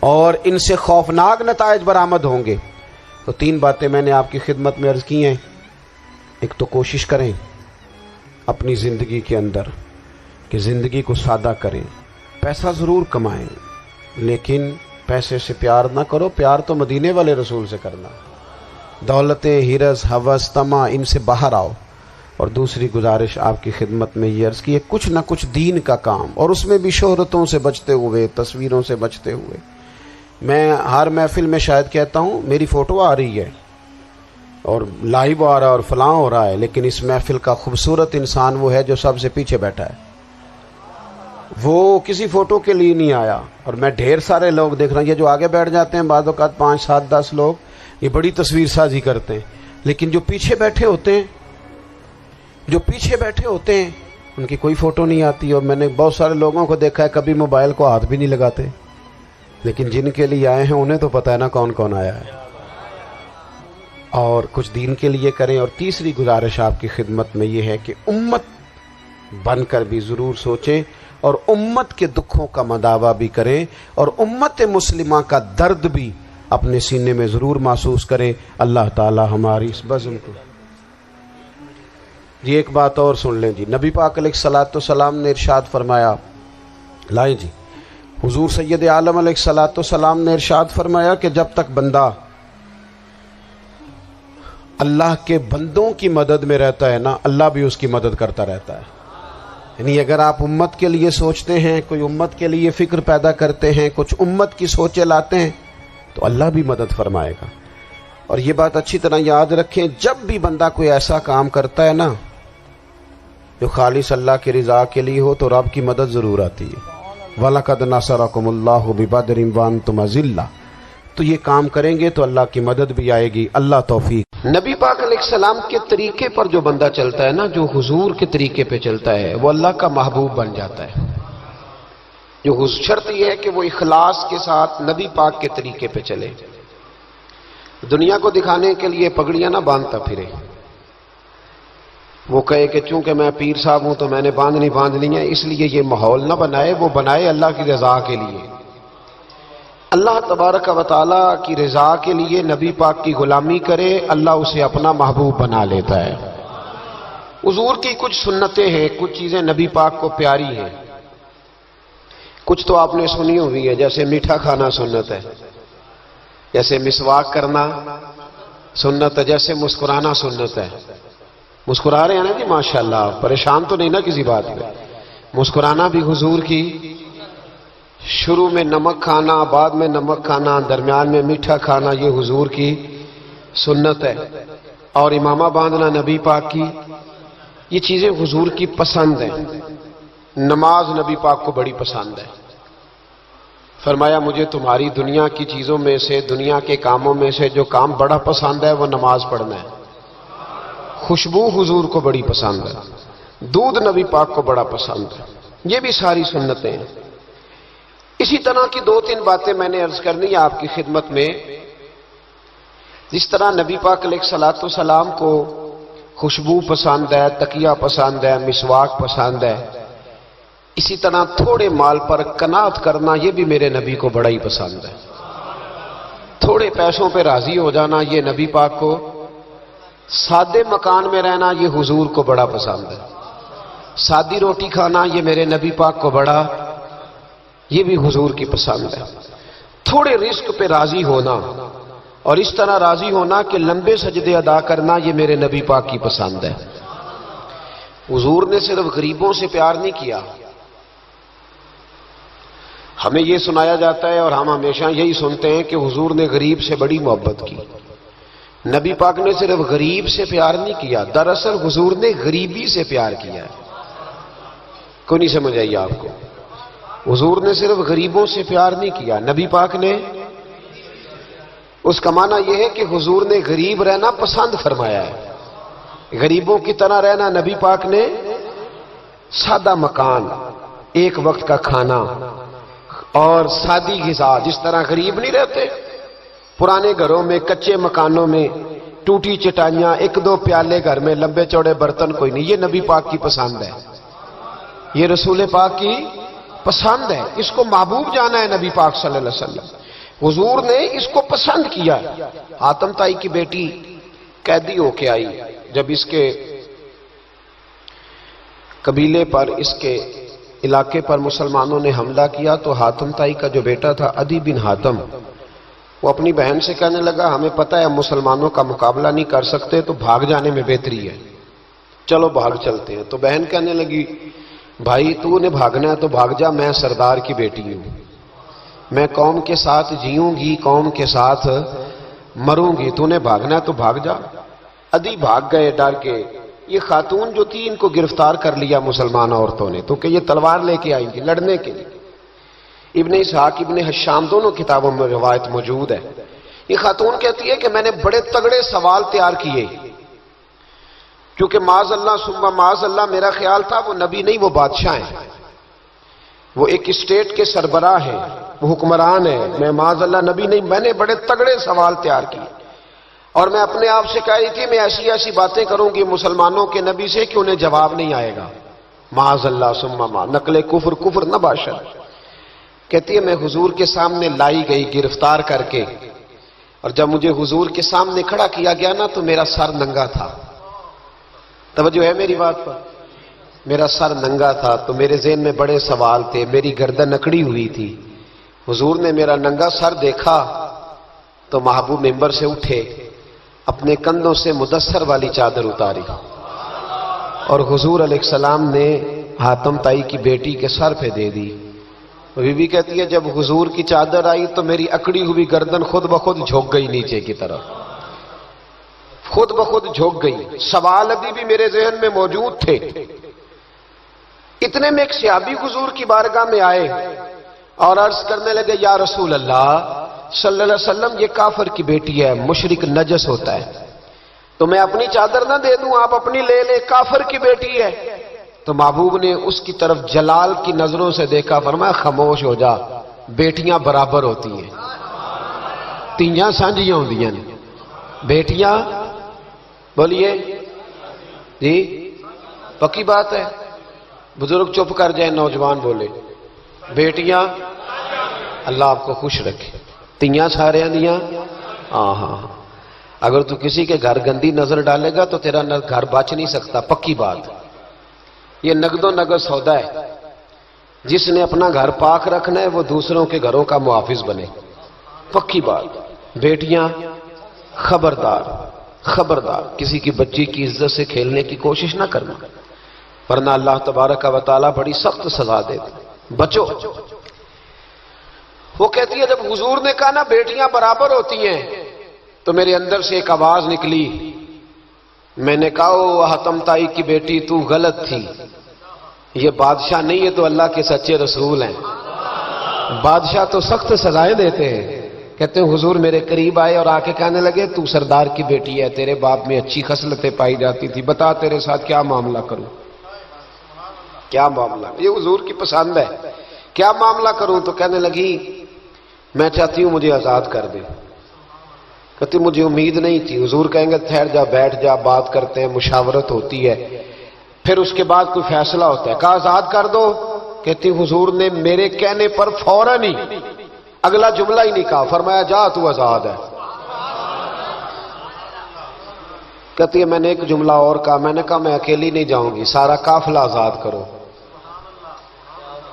اور ان سے خوفناک نتائج برآمد ہوں گے۔ تو 3 باتیں میں نے آپ کی خدمت میں عرض کی ہیں۔ ایک تو کوشش کریں اپنی زندگی کے اندر کہ زندگی کو سادہ کریں، پیسہ ضرور کمائیں لیکن پیسے سے پیار نہ کرو، پیار تو مدینے والے رسول سے کرنا۔ دولتیں، ہرس، ہوس، طمع، ان سے باہر آؤ۔ اور دوسری گزارش آپ کی خدمت میں یہ عرض کی ہے، کچھ نہ کچھ دین کا کام، اور اس میں بھی شہرتوں سے بچتے ہوئے، تصویروں سے بچتے ہوئے۔ میں ہر محفل میں شاید کہتا ہوں میری فوٹو آ رہی ہے اور لائیو آ رہا ہے اور فلاں ہو رہا ہے، لیکن اس محفل کا خوبصورت انسان وہ ہے جو سب سے پیچھے بیٹھا ہے، وہ کسی فوٹو کے لیے نہیں آیا۔ اور میں ڈھیر سارے لوگ دیکھ رہا ہوں، یہ جو آگے بیٹھ جاتے ہیں بعض اوقات 5، 7، 10 لوگ، یہ بڑی تصویر سازی کرتے ہیں، لیکن جو پیچھے بیٹھے ہوتے ہیں ان کی کوئی فوٹو نہیں آتی۔ اور میں نے بہت سارے لوگوں کو دیکھا ہے کبھی موبائل کو ہاتھ بھی نہیں لگاتے، لیکن جن کے لیے آئے ہیں انہیں تو پتہ ہے نا کون کون آیا ہے۔ اور کچھ دین کے لیے کریں۔ اور تیسری گزارش آپ کی خدمت میں یہ ہے کہ امت بن کر بھی ضرور سوچیں اور امت کے دکھوں کا مداوع بھی کریں اور امت مسلمہ کا درد بھی اپنے سینے میں ضرور محسوس کریں۔ اللہ تعالی ہماری اس بزم کو جی ایک بات اور سن لیں جی، نبی پاک علیہ الصلوۃ والسلام نے ارشاد فرمایا، لائیں جی، حضور سید عالم علیہ الصلوۃ والسلام نے ارشاد فرمایا کہ جب تک بندہ اللہ کے بندوں کی مدد میں رہتا ہے نا، اللہ بھی اس کی مدد کرتا رہتا ہے۔ یعنی اگر آپ امت کے لیے سوچتے ہیں، کوئی امت کے لیے فکر پیدا کرتے ہیں، کچھ امت کی سوچیں لاتے ہیں تو اللہ بھی مدد فرمائے گا۔ اور یہ بات اچھی طرح یاد رکھیں، جب بھی بندہ کوئی ایسا کام کرتا ہے نا جو خالص اللہ کی رضا کے لیے ہو تو رب کی مدد ضرور آتی ہے۔ وَلَقَدْ نَصَرَكُمُ اللَّهُ بِبَدْرٍ وَأَنْتُمْ أَذِلَّةٌ۔ تو یہ کام کریں گے تو اللہ کی مدد بھی آئے گی۔ اللہ توفیق۔ نبی پاک علیہ السلام کے طریقے پر جو بندہ چلتا ہے نا، جو حضور کے طریقے پہ چلتا ہے، وہ اللہ کا محبوب بن جاتا ہے۔ جو شرط یہ ہے کہ وہ اخلاص کے ساتھ نبی پاک کے طریقے پہ چلے، دنیا کو دکھانے کے لیے پگڑیاں نہ باندھتا پھرے، وہ کہے کہ چونکہ میں پیر صاحب ہوں تو میں نے باندھ لی ہیں، اس لیے یہ ماحول نہ بنائے، وہ بنائے اللہ کی رضا کے لیے، اللہ تبارک و تعالیٰ کی رضا کے لیے نبی پاک کی غلامی کرے، اللہ اسے اپنا محبوب بنا لیتا ہے۔ حضور کی کچھ سنتیں ہیں، کچھ چیزیں نبی پاک کو پیاری ہیں، کچھ تو آپ نے سنی ہوئی ہے، جیسے میٹھا کھانا سنت ہے، جیسے مسواک کرنا سنت ہے، جیسے مسکرانا سنت ہے۔ مسکرا رہے ہیں نا جی ماشاءاللہ، پریشان تو نہیں نا کسی بات میں؟ مسکرانا بھی حضور کی، شروع میں نمک کھانا، بعد میں نمک کھانا، درمیان میں میٹھا کھانا، یہ حضور کی سنت ہے۔ اور امامہ باندھنا نبی پاک کی، یہ چیزیں حضور کی پسند ہیں۔ نماز نبی پاک کو بڑی پسند ہے، فرمایا مجھے تمہاری دنیا کی چیزوں میں سے، دنیا کے کاموں میں سے جو کام بڑا پسند ہے وہ نماز پڑھنا ہے۔ خوشبو حضور کو بڑی پسند ہے، دودھ نبی پاک کو بڑا پسند ہے، یہ بھی ساری سنتیں ہیں۔ اسی طرح کی 2-3 باتیں میں نے عرض کرنی ہے آپ کی خدمت میں۔ جس طرح نبی پاک علیہ الصلوۃ والسلام کو خوشبو پسند ہے، تکیہ پسند ہے، مسواک پسند ہے، اسی طرح تھوڑے مال پر قناعت کرنا یہ بھی میرے نبی کو بڑا ہی پسند ہے۔ تھوڑے پیسوں پہ راضی ہو جانا یہ نبی پاک کو، سادے مکان میں رہنا یہ حضور کو بڑا پسند ہے، سادی روٹی کھانا یہ میرے نبی پاک کو بڑا، یہ بھی حضور کی پسند ہے۔ تھوڑے رزق پہ راضی ہونا اور اس طرح راضی ہونا کہ لمبے سجدے ادا کرنا یہ میرے نبی پاک کی پسند ہے۔ حضور نے صرف غریبوں سے پیار نہیں کیا، ہمیں یہ سنایا جاتا ہے اور ہم ہمیشہ یہی سنتے ہیں کہ حضور نے غریب سے بڑی محبت کی، نبی پاک نے صرف غریب سے پیار نہیں کیا، دراصل حضور نے غریبی سے پیار کیا ہے۔ کوئی نہیں سمجھ آئی آپ کو؟ حضور نے صرف غریبوں سے پیار نہیں کیا، نبی پاک نے، اس کا معنی یہ ہے کہ حضور نے غریب رہنا پسند فرمایا ہے۔ غریبوں کی طرح رہنا نبی پاک نے، سادہ مکان، ایک وقت کا کھانا اور سادی غذا، جس طرح غریب نہیں رہتے پرانے گھروں میں، کچے مکانوں میں، ٹوٹی چٹائیاں، ایک دو پیالے گھر میں، لمبے چوڑے برتن کوئی نہیں، یہ نبی پاک کی پسند ہے، یہ رسول پاک کی پسند ہے، اس کو محبوب جانا ہے نبی پاک صلی اللہ علیہ وسلم۔ حضور نے اس کو پسند کیا۔ حاتم طائی کی بیٹی قیدی ہو کے آئی، جب اس کے قبیلے پر، اس کے علاقے پر مسلمانوں نے حملہ کیا تو حاتم طائی کا جو بیٹا تھا عدی بن حاتم، وہ اپنی بہن سے کہنے لگا ہمیں پتہ ہے ہم مسلمانوں کا مقابلہ نہیں کر سکتے تو بھاگ جانے میں بہتری ہے، چلو بھاگ چلتے ہیں۔ تو بہن کہنے لگی بھائی تو نے بھاگنا ہے تو بھاگ جا، میں سردار کی بیٹی ہوں، میں قوم کے ساتھ جیوں گی، قوم کے ساتھ مروں گی، تو نے بھاگنا ہے تو بھاگ جا۔ عدی بھاگ گئے ڈر کے۔ یہ خاتون جو تھی ان کو گرفتار کر لیا مسلمان عورتوں نے، تو کہ یہ تلوار لے کے آئی تھی لڑنے کے لیے۔ ابن اسحاق ابن حشام دونوں کتابوں میں روایت موجود ہے۔ یہ خاتون کہتی ہے کہ میں نے بڑے تگڑے سوال تیار کیے، کیونکہ معاذ اللہ ثم معاذ اللہ میرا خیال تھا وہ نبی نہیں، وہ بادشاہ ہیں، وہ ایک اسٹیٹ کے سربراہ ہیں، وہ حکمران ہیں، میں معاذ اللہ نبی نہیں۔ میں نے بڑے تگڑے سوال تیار کیے اور میں اپنے آپ سے کہہ رہی تھی میں ایسی ایسی باتیں کروں گی مسلمانوں کے نبی سے کہ انہیں جواب نہیں آئے گا، معاذ اللہ ثم معاذ، نقل کفر، کفر نہ باشد۔ کہتی ہے میں حضور کے سامنے لائی گئی گرفتار کر کے، اور جب مجھے حضور کے سامنے کھڑا کیا گیا نا تو میرا سر ننگا تھا۔ توجہ ہے میری بات پر؟ میرا سر ننگا تھا تو میرے ذہن میں بڑے سوال تھے، میری گردن اکڑی ہوئی تھی۔ حضور نے میرا ننگا سر دیکھا تو محبوب ممبر سے اٹھے، اپنے کندھوں سے مدثر والی چادر اتاری اور حضور علیہ السلام نے حاتم طائی کی بیٹی کے سر پہ دے دی۔ بی بی کہتی ہے جب حضور کی چادر آئی تو میری اکڑی ہوئی گردن خود بخود جھک گئی نیچے کی طرف، خود بخود جھک گئی۔ سوال ابھی بھی میرے ذہن میں موجود تھے۔ اتنے میں ایک صحابی حضور کی بارگاہ میں آئے اور عرض کرنے لگے یا رسول اللہ صلی اللہ علیہ وسلم، یہ کافر کی بیٹی ہے، مشرک نجس ہوتا ہے، تو میں اپنی چادر نہ دے دوں، آپ اپنی لے لیں، کافر کی بیٹی ہے۔ تو محبوب نے اس کی طرف جلال کی نظروں سے دیکھا، فرمایا خاموش ہو جا، بیٹیاں برابر ہوتی ہیں، تیاں سانجیاں ہوندیاں نے، بیٹیاں، بولیے جی پکی بات ہے، بزرگ چپ کر جائیں، نوجوان بولے، بیٹیاں، اللہ آپ کو خوش رکھے، تیاں سارے دیاں، ہاں ہاں، اگر تو کسی کے گھر گندی نظر ڈالے گا تو تیرا گھر بچ نہیں سکتا، پکی بات۔ یہ نقد و نقد سودا ہے، جس نے اپنا گھر پاک رکھنا ہے وہ دوسروں کے گھروں کا محافظ بنے، پکی بات۔ بیٹیاں خبردار، خبردار کسی کی بچی کی عزت سے کھیلنے کی کوشش نہ کرنا، ورنہ اللہ تبارک و تعالیٰ بڑی سخت سزا دے، بچو۔ وہ کہتی ہے جب حضور نے کہا نا بیٹیاں برابر ہوتی ہیں تو میرے اندر سے ایک آواز نکلی، میں نے کہا او حاتم طائی کی بیٹی تو غلط تھی، یہ بادشاہ نہیں ہے تو اللہ کے سچے رسول ہیں، بادشاہ تو سخت سزائیں دیتے ہیں۔ کہتے ہیں حضور میرے قریب آئے اور آ کے کہنے لگے تو سردار کی بیٹی ہے، تیرے باپ میں اچھی خصلتیں پائی جاتی تھی، بتا تیرے ساتھ کیا معاملہ کروں، کیا معاملہ، یہ حضور کی پسند ہے، کیا معاملہ کروں؟ تو کہنے لگی میں چاہتی ہوں مجھے آزاد کر دے۔ کہتی مجھے امید نہیں تھی، حضور کہیں گے ٹھہر جا، بیٹھ جا، بات کرتے ہیں، مشاورت ہوتی ہے، پھر اس کے بعد کوئی فیصلہ ہوتا ہے۔ کہا آزاد کر دو، کہتی حضور نے میرے کہنے پر فوراً ہی اگلا جملہ ہی نہیں کہا، فرمایا جا تو آزاد ہے۔ کہتی ہے میں نے ایک جملہ اور کہا، میں نے کہا میں اکیلی نہیں جاؤں گی، سارا قافلہ آزاد کرو،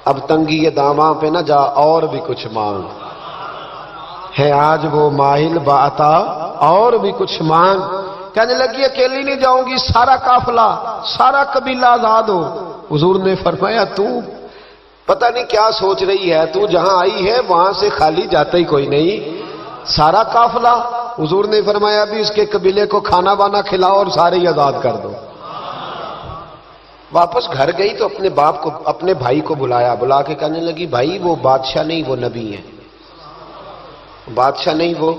اب تنگی یہ داماں پہ نہ جا، اور بھی کچھ مانگ ہے آج وہ ماہل باتا، اور بھی کچھ مانگ۔ کہنے لگی اکیلی نہیں جاؤں گی، سارا قافلہ، سارا قبیلہ آزاد ہو۔ حضور نے فرمایا تو پتہ نہیں کیا سوچ رہی ہے، تو جہاں آئی ہے وہاں سے خالی جاتا ہی کوئی نہیں، سارا قافلہ حضور نے فرمایا بھی اس کے قبیلے کو کھانا وانا کھلاؤ اور سارے ہی آزاد کر دو۔ واپس گھر گئی تو اپنے باپ کو، اپنے بھائی کو بلایا، بلا کے کہنے لگی بھائی وہ بادشاہ نہیں، وہ نبی ہیں، بادشاہ نہیں وہ۔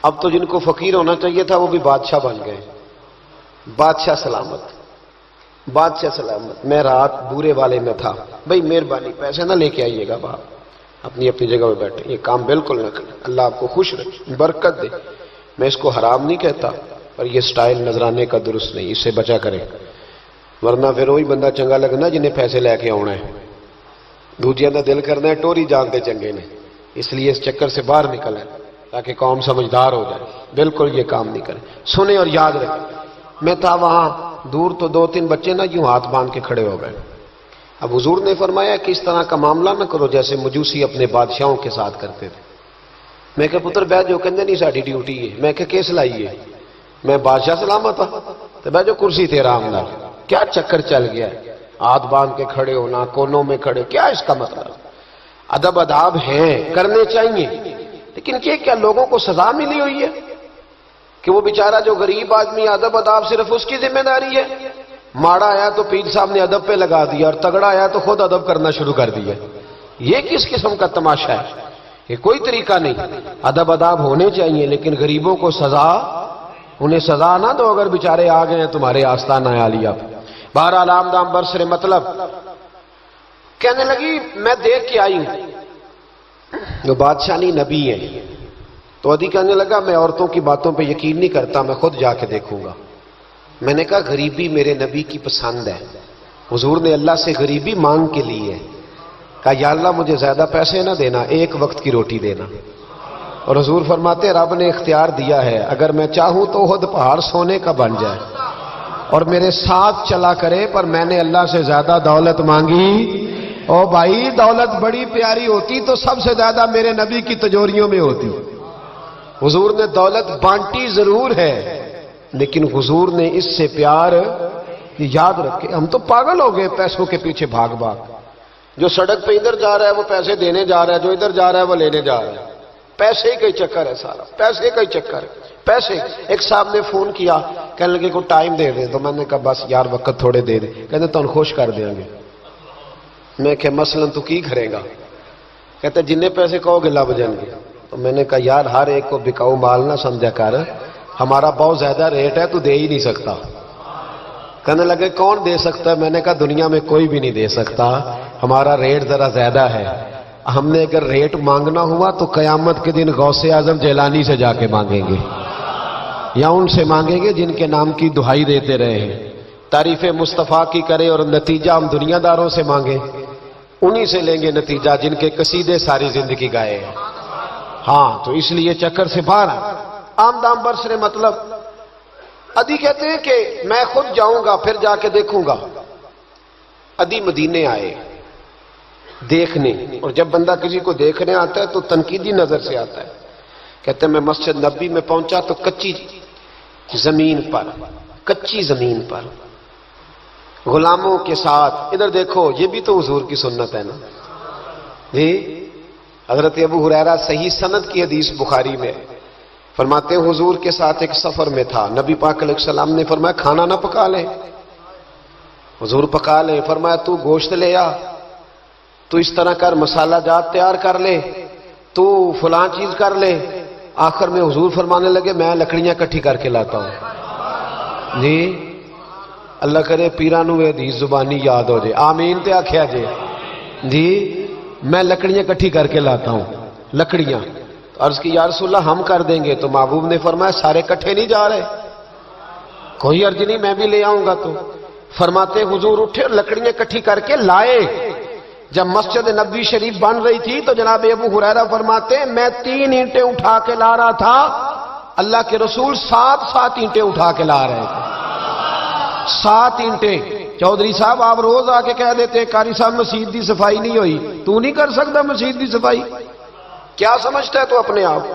اب تو جن کو فقیر ہونا چاہیے تھا وہ بھی بادشاہ بن گئے۔ بادشاہ سلامت، بادشاہ سلامت، میں رات بورے والے میں تھا، بھائی مہربانی پیسے نہ لے کے آئیے گا، باپ اپنی اپنی جگہ پہ بیٹھے، یہ کام بالکل نہ کریں، اللہ آپ کو خوش رکھے، برکت دے۔ میں اس کو حرام نہیں کہتا، پر یہ سٹائل نذرانے کا درست نہیں، اس سے بچا کریں، ورنہ پھر وہی بندہ چنگا لگنا جنہیں پیسے لے کے آنا ہے، دوجیاں دا دل کرنا ہے ٹوری جانتے چنگے نے، اس لیے اس چکر سے باہر نکلیں تاکہ قوم سمجھدار ہو جائے، بالکل یہ کام نہیں کریں، سنیں اور یاد رکھیں۔ میں تھا وہاں دور تو 2-3 بچے نا یوں ہاتھ باندھ کے کھڑے ہو گئے۔ اب حضور نے فرمایا کہ اس طرح کا معاملہ نہ کرو جیسے مجوسی اپنے بادشاہوں کے ساتھ کرتے تھے۔ میں کہ پتر بیٹھ جو، کہندے نہیں ساڈی ڈیوٹی ہے۔ میں کہ کیس لائی ہے؟ میں بادشاہ سلامت ہوں تو بیٹھ جو کرسی تے آرام نال۔ کیا چکر چل گیا ہے؟ ہاتھ باندھ کے کھڑے ہونا، کونوں میں کھڑے، کیا اس کا مطلب؟ ادب آداب ہیں، کرنے چاہیے، لیکن کیا لوگوں کو سزا ملی ہوئی ہے کہ وہ بیچارہ جو غریب آدمی ادب اداب صرف اس کی ذمہ داری ہے؟ ماڑا آیا تو پیر صاحب نے ادب پہ لگا دیا اور تگڑا آیا تو خود ادب کرنا شروع کر دیا۔ یہ کس قسم کا تماشا ہے؟ یہ کوئی طریقہ نہیں۔ ادب اداب ہونے چاہیے، لیکن غریبوں کو سزا، انہیں سزا نہ دو اگر بیچارے آ گئے ہیں تمہارے آستانہ عالیہ۔ بہرحال آمدام برسر مطلب کہنے لگی میں دیکھ کے آئی ہوں، جو بادشاہ نہیں نبی ہے۔ تو ادھی کہنے لگا میں عورتوں کی باتوں پہ یقین نہیں کرتا، میں خود جا کے دیکھوں گا۔ میں نے کہا غریبی میرے نبی کی پسند ہے، حضور نے اللہ سے غریبی مانگ کے لی ہے، کہا یا اللہ مجھے زیادہ پیسے نہ دینا، ایک وقت کی روٹی دینا۔ اور حضور فرماتے رب نے اختیار دیا ہے، اگر میں چاہوں تو خود پہاڑ سونے کا بن جائے اور میرے ساتھ چلا کرے، پر میں نے اللہ سے زیادہ دولت مانگی۔ او بھائی دولت بڑی پیاری ہوتی تو سب سے زیادہ میرے نبی کی تجوریوں میں ہوتی۔ حضور نے دولت بانٹی ضرور ہے، لیکن حضور نے اس سے پیار، یاد رکھے ہم تو پاگل ہو گئے پیسوں کے پیچھے بھاگ بھاگ۔ جو سڑک پہ ادھر جا رہا ہے وہ پیسے دینے جا رہا ہے، جو ادھر جا رہا ہے وہ لینے جا رہا ہے۔ پیسے کا ہی چکر ہے سارا، پیسے کا ہی چکر ہے، پیسے۔ ایک صاحب نے فون کیا، کہنے لگے کو ٹائم دے دے، تو میں نے کہا بس یار وقت تھوڑے دے دے، کہتے تو خوش کر دیں گے۔ میں کہ مثلاً تو کی کرے گا؟ کہتے جننے پیسے کہو گے لب جائیں گے۔ تو میں نے کہا یار ہر ایک کو بکاؤ مال نہ سمجھا کر، ہمارا بہت زیادہ ریٹ ہے تو دے ہی نہیں سکتا۔ کہنے لگے کون دے سکتا ہے؟ میں نے کہا دنیا میں کوئی بھی نہیں دے سکتا، ہمارا ریٹ ذرا زیادہ ہے۔ ہم نے اگر ریٹ مانگنا ہوا تو قیامت کے دن غوث اعظم جیلانی سے جا کے مانگیں گے، یا ان سے مانگیں گے جن کے نام کی دہائی دیتے رہے ہیں، تعریف مصطفیٰ کی کرے اور نتیجہ ہم دنیا داروں سے مانگیں، انہی سے لیں گے نتیجہ جن کے قصیدے ساری زندگی گائے ہیں۔ ہاں تو اس لیے چکر سے باہر آمدام برسر مطلب ادھی کہتے ہیں کہ میں خود جاؤں گا پھر جا کے دیکھوں گا۔ ادھی مدینے آئے دیکھنے، اور جب بندہ کسی کو دیکھنے آتا ہے تو تنقیدی نظر سے آتا ہے۔ کہتے ہیں میں مسجد نبی میں پہنچا تو کچی زمین پر غلاموں کے ساتھ، ادھر دیکھو یہ بھی تو حضور کی سنت ہے نا جی۔ حضرت ابو ہریرہ صحیح سند کی حدیث بخاری میں فرماتے ہیں حضور کے ساتھ ایک سفر میں تھا، نبی پاک علیہ السلام نے فرمایا کھانا نہ پکا لے، حضور پکا لے، فرمایا تو گوشت لے آ، تو اس طرح کر، مسالہ جات تیار کر لے، تو فلاں چیز کر لے۔ آخر میں حضور فرمانے لگے میں لکڑیاں کٹھی کر کے لاتا ہوں جی۔ اللہ کرے پیرانو حدیث زبانی یاد ہو جائے، آمین تے آکھیا جی۔ میں لکڑیاں کٹھی کر کے لاتا ہوں، لکڑیاں۔ عرض کی یا رسول اللہ ہم کر دیں گے، تو محبوب نے فرمایا سارے کٹھے نہیں جا رہے، کوئی عرض نہیں میں بھی لے آؤں گا۔ تو فرماتے حضور اٹھے اور لکڑیاں کٹھی کر کے لائے۔ جب مسجد نبوی شریف بن رہی تھی تو جناب ابو ہریرہ فرماتے ہیں میں 3 اینٹیں اٹھا کے لا رہا تھا، اللہ کے رسول 7 اینٹیں اٹھا کے لا رہے تھے، 7 اینٹیں۔ چودھری صاحب آپ روز آ کے کہہ دیتے قاری صاحب مسجد دی صفائی نہیں ہوئی، تو نہیں کر سکتا مسجد دی صفائی؟ کیا سمجھتا ہے تو اپنے آپ؟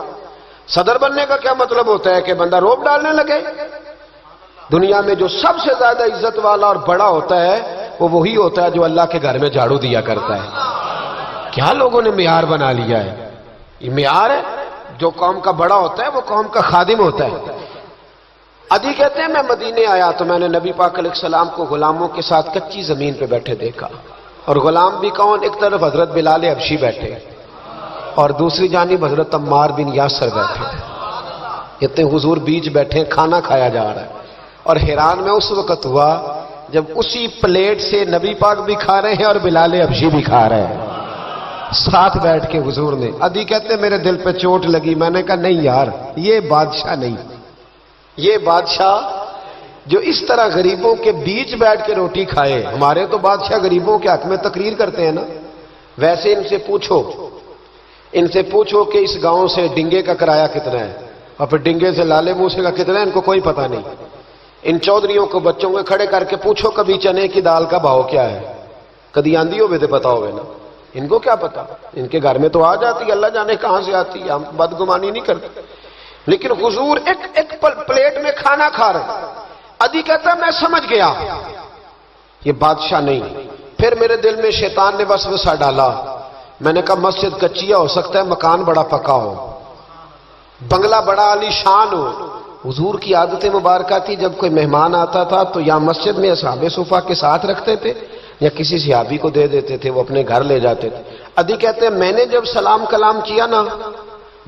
صدر بننے کا کیا مطلب ہوتا ہے کہ بندہ روب ڈالنے لگے؟ دنیا میں جو سب سے زیادہ عزت والا اور بڑا ہوتا ہے وہ وہی ہوتا ہے جو اللہ کے گھر میں جھاڑو دیا کرتا ہے۔ کیا لوگوں نے معیار بنا لیا ہے؟ یہ معیار ہے؟ جو قوم کا بڑا ہوتا ہے وہ قوم کا خادم ہوتا ہے۔ عدی کہتے ہیں میں مدینے آیا تو میں نے نبی پاک علیہ السلام کو غلاموں کے ساتھ کچی زمین پہ بیٹھے دیکھا، اور غلام بھی کون؟ ایک طرف حضرت بلال حبشی بیٹھے اور دوسری جانب حضرت عمار بن یاسر بیٹھے۔ اتنے حضور بیچ بیٹھے، کھانا کھایا جا رہا ہے، اور حیران میں اس وقت ہوا جب اسی پلیٹ سے نبی پاک بھی کھا رہے ہیں اور بلال حبشی بھی کھا رہے ہیں ساتھ بیٹھ کے حضور نے۔ عدی کہتے ہیں میرے دل پہ چوٹ لگی، میں نے کہا نہیں یار، یہ بادشاہ نہیں، یہ بادشاہ جو اس طرح غریبوں کے بیچ بیٹھ کے روٹی کھائے۔ ہمارے تو بادشاہ غریبوں کے حق میں تقریر کرتے ہیں نا، ویسے ان سے پوچھو کہ اس گاؤں سے ڈنگے کا کرایہ کتنا ہے، اور پھر ڈنگے سے لالے موسے کا کتنا ہے، ان کو کوئی پتہ نہیں۔ ان چودھریوں کو بچوں کو کھڑے کر کے پوچھو کبھی چنے کی دال کا بھاؤ کیا ہے، کدی آندھی ہوئے تو پتا ہوئے نا، ان کو کیا پتا؟ ان کے گھر میں تو آ جاتی ہے، اللہ جانے کہاں سے آتی ہے، ہم بدگمانی نہیں کرتے۔ لیکن حضور ایک پلیٹ میں کھانا کھا رہے۔ عدی کہتا میں سمجھ گیا یہ بادشاہ نہیں۔ پھر میرے دل میں شیطان نے وسوسہ ڈالا، میں نے کہا مسجد کچیا ہو سکتا ہے، مکان بڑا پکا ہو، بنگلہ بڑا عالی شان ہو۔ حضور کی عادت مبارکہ تھی جب کوئی مہمان آتا تھا تو یا مسجد میں اصحاب صفہ کے ساتھ رکھتے تھے یا کسی صحابی کو دے دیتے تھے، وہ اپنے گھر لے جاتے تھے۔ عدی کہتے ہیں میں نے جب سلام کلام کیا نا،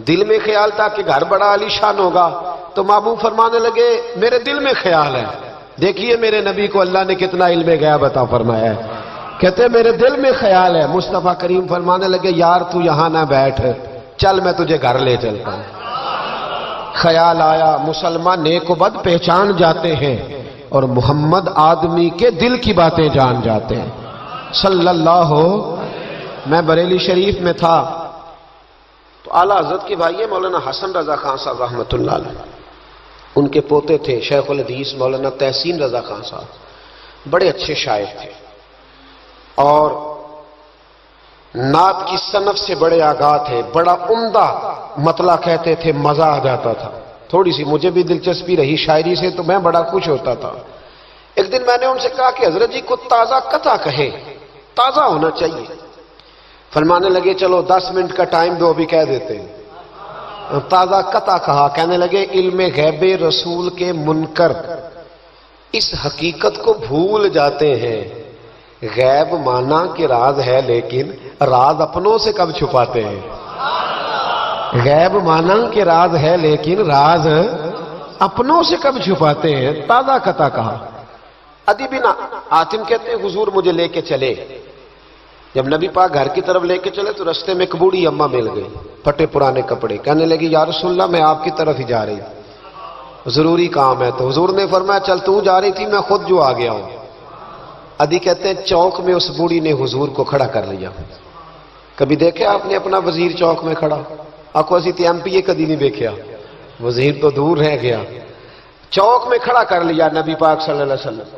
دل میں خیال تھا کہ گھر بڑا عالی شان ہوگا، تو محبوب فرمانے لگے میرے دل میں خیال ہے، دیکھیے میرے نبی کو اللہ نے کتنا علم غیب عطا فرمایا ہے۔ کہتے ہیں میرے دل میں خیال ہے۔ مصطفیٰ کریم فرمانے لگے یار تو یہاں نہ بیٹھ، چل میں تجھے گھر لے چلتا ہوں۔ خیال آیا مسلمان نیک و بد پہچان جاتے ہیں، اور محمد آدمی کے دل کی باتیں جان جاتے ہیں صلی اللہ ہو۔ میں بریلی شریف میں تھا تو اعلیٰ حضرت کے بھائی مولانا حسن رضا خان صاحب رحمۃ اللہ علیہ، ان کے پوتے تھے شیخ الحدیث مولانا تحسین رضا خان صاحب، بڑے اچھے شاعر تھے اور نعت کی صنف سے بڑے آگاہ تھے، بڑا عمدہ مطلع کہتے تھے، مزہ آ جاتا تھا۔ تھوڑی سی مجھے بھی دلچسپی رہی شاعری سے تو میں بڑا خوش ہوتا تھا۔ ایک دن میں نے ان سے کہا کہ حضرت جی کو تازہ قطع کہے، تازہ ہونا چاہیے۔ فرمانے لگے چلو 10 منٹ کا ٹائم دو، ابھی کہہ دیتے ہیں۔ تازہ قطع کہا، کہنے لگے علم غیب رسول کے منکر اس حقیقت کو بھول جاتے ہیں، غیب مانا کہ راز ہے لیکن راز اپنوں سے کب چھپاتے ہیں۔ غیب مانا کہ راز ہے لیکن راز اپنوں سے کب چھپاتے ہیں۔ تازہ قطع کہا۔ عدی بن حاتم کہتے ہیں حضور مجھے لے کے چلے، جب نبی پاک گھر کی طرف لے کے چلے تو رستے میں ایک بوڑھی اماں مل گئی، پھٹے پرانے کپڑے، کہنے لگی یا رسول اللہ میں آپ کی طرف ہی جا رہی ہوں، ضروری کام ہے۔ تو حضور نے فرمایا چل تو جا رہی تھی، میں خود جو آ گیا ہوں۔ عدی کہتے ہیں چوک میں اس بوڑھی نے حضور کو کھڑا کر لیا۔ کبھی دیکھا آپ نے اپنا وزیر چوک میں کھڑا؟ آکو اسی تے MP اے کدی نہیں دیکھا، وزیر تو دور رہ گیا۔ چوک میں کھڑا کر لیا نبی پاک صلی اللہ علیہ وسلم۔